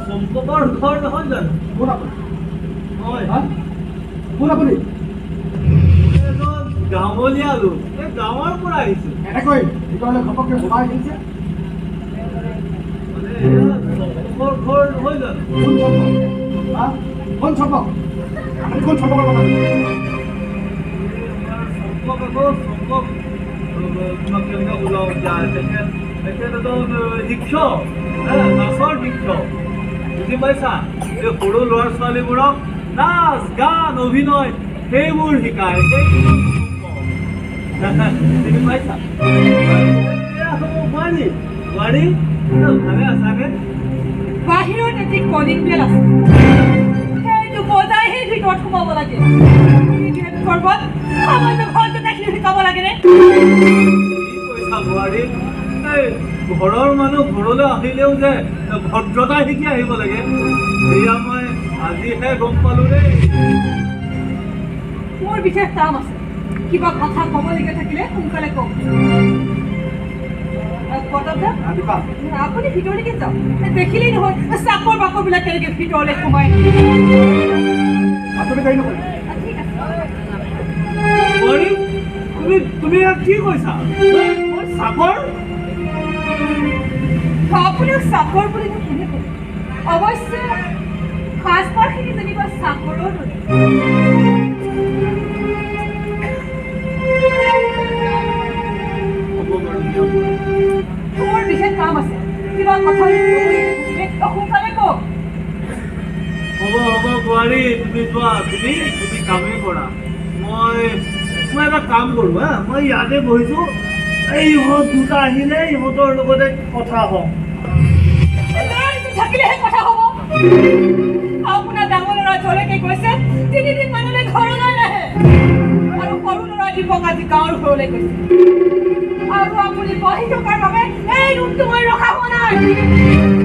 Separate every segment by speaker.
Speaker 1: সম্পকৰ ঘৰ নহয় জানো?
Speaker 2: কোন আপুনি?
Speaker 1: হয়।
Speaker 2: কোন আপুনি?
Speaker 1: এজন গাঁৱলীয়া লোক, এই গাঁৱৰ পৰা আহিছো।
Speaker 2: এনেকৈ ভিতৰলৈ ঘপককৈ সোমাই আহিছে?
Speaker 1: মানে সম্পকৰ ঘৰ নহয় জানো?
Speaker 2: কোন চম্পক? কোন চম্পক? আপুনি কোন চম্পকৰ কথা?
Speaker 1: সম্পক আকৌ সম্পক তোমাক কেনেকৈ বুজাওঁ এতিয়া? তেখেত এজন শিক্ষক, নাচৰ শিক্ষক। বুজি পাইছা? এই সৰু ল'ৰা ছোৱালীবোৰক নাচ গান অভিনয় সেইবোৰ শিকায়। চিনি পাইছা? বোৱাৰী বোৱাৰী ভালে আছানে?
Speaker 3: বাহিৰত এটি কলিং বেল আছে, সেইটো বজাই সেই ভিতৰত সোমাব লাগে। ঘৰত সামান্য ঘৰতে দেখিলে শিকাব লাগেনে?
Speaker 1: কি কৈছা বোৱাৰী? এই ঘৰৰ মানুহ ঘৰলৈ আহিলেও যে ভদ্ৰতা শিকি আহিব লাগে, সেয়া মই আজিহে গম পালো দেই।
Speaker 3: মোৰ বিশেষ কাম আছে, কিবা কথা ক'বলগীয়া থাকিলে সোনকালে কওক। আপুনি ভিতৰলৈকে যাওক, দেখিলেই নহয় চাকৰ বাকৰবিলাক কেনেকৈ ভিতৰলৈ সোমাই। ঠিক আছে।
Speaker 1: তুমি কি কৈছা? মই চাকৰ?
Speaker 3: আপোনাক চাকৰ বুলি মই কোনে ক'লো? অৱশ্যে সাজপাৰখিনি যেনিবা চাকৰৰ দৰে। তোমাৰ বিশেষ কাম আছে, কিবা কথা সোনকালে কওক।
Speaker 1: হ'ব বোৱাৰী, তুমি যোৱা, তুমি কামেই কৰা। মই এটা কাম কৰোঁ মই ইয়াতে বহিছো, এই ইহঁত দুটা আহিলে ইহঁতৰ লগতে কথা হ'ম।
Speaker 3: থাকিলেহে কথা হ'ব। আপোনাৰ ডাঙৰ ল'ৰা জলেকে কৈছে 3 দিন মানলৈ ঘৰলৈ নাহে, আৰু সৰু ল'ৰা দীপক আজি গাঁৱৰ ঘৰলৈ গৈছে। আৰু আপুনি বহি থকাৰ বাবে এই ৰুমটো মই ৰখা হোৱা নাই,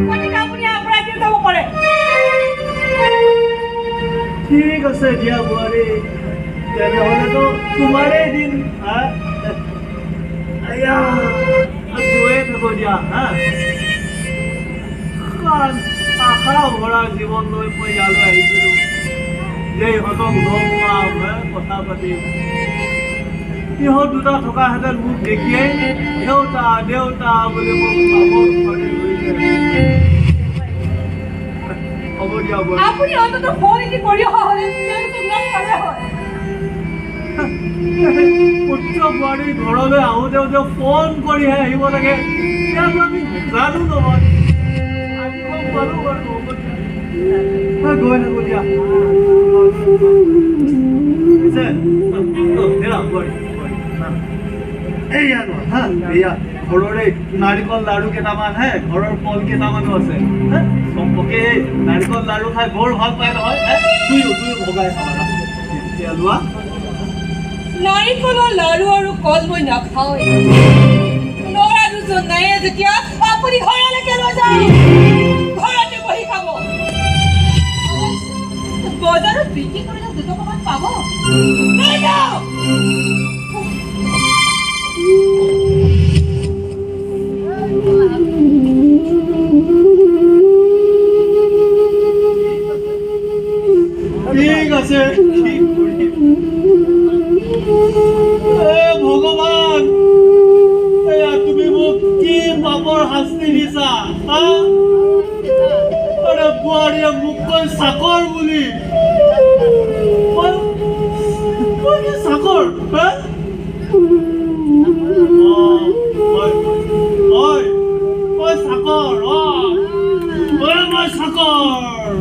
Speaker 3: গতিকে আপুনি আপোনাৰ কি যাব পাৰে।
Speaker 1: ঠিক আছে দিয়া বোৱাৰী, তেনেহ'লেতো তোমাৰে দিন। গৈয়ে থাকো দিয়া। আশা ভৰা জীৱন লৈ মই ইয়ালৈ আহিছিলোঁ যে ইহঁতক লগ পাম, কথা পাতিম। ইহঁত দুটা থকাহেঁতেন মোক দেখিয়েই দেউতা দেউতা বুলি মোক হ'ব দিয়া বোৱাৰী।
Speaker 3: আপুনি অন্ততঃ ফোন এটি কৰি অহা হ'লে তেওঁলোকক লগ পালে হয়।
Speaker 1: পুত্ৰ বোৱাৰী ঘৰলৈ আহোঁতে যে ফোন কৰিহে আহিব লাগে, এতিয়াতো আমি জানো নহয়। আজি গম পালোঁ বাৰু, হ'ব দিয়া, গৈ থাকোঁ দিয়া। এয়া নহয় এয়া ঘৰৰে নাৰিকল লাড়ু কেইটামান, ঘৰৰ ফল কেইটামানো আছে। চম্পকে নাৰিকল লাড়ু খাই বৰ ভাল পায় নহয়, তুইও ভগাই খাবা। এতিয়া লোৱা।
Speaker 3: নাৰিকলৰ লাড়ু আৰু কল মই নাখাওঁৱে। ল'ৰা দুজন নাইয়ে যেতিয়া আপুনি ঘৰলৈকে লৈ যায়, ঘৰতে বহি খাব। বজাৰত বিক্ৰী কৰিলে দুটকামান পাব। লৈ যাওক।
Speaker 1: ঠিক আছে, ঠিক কৰিম। ভগৱান, এয়া তুমি মোক কি পাপৰ শাস্তি দিছা? আৰে বোৱাৰীয়ে মোক কৈ চাকৰ বুলি। মই কি চাকৰ? মই চাকৰ, মই চাকৰ।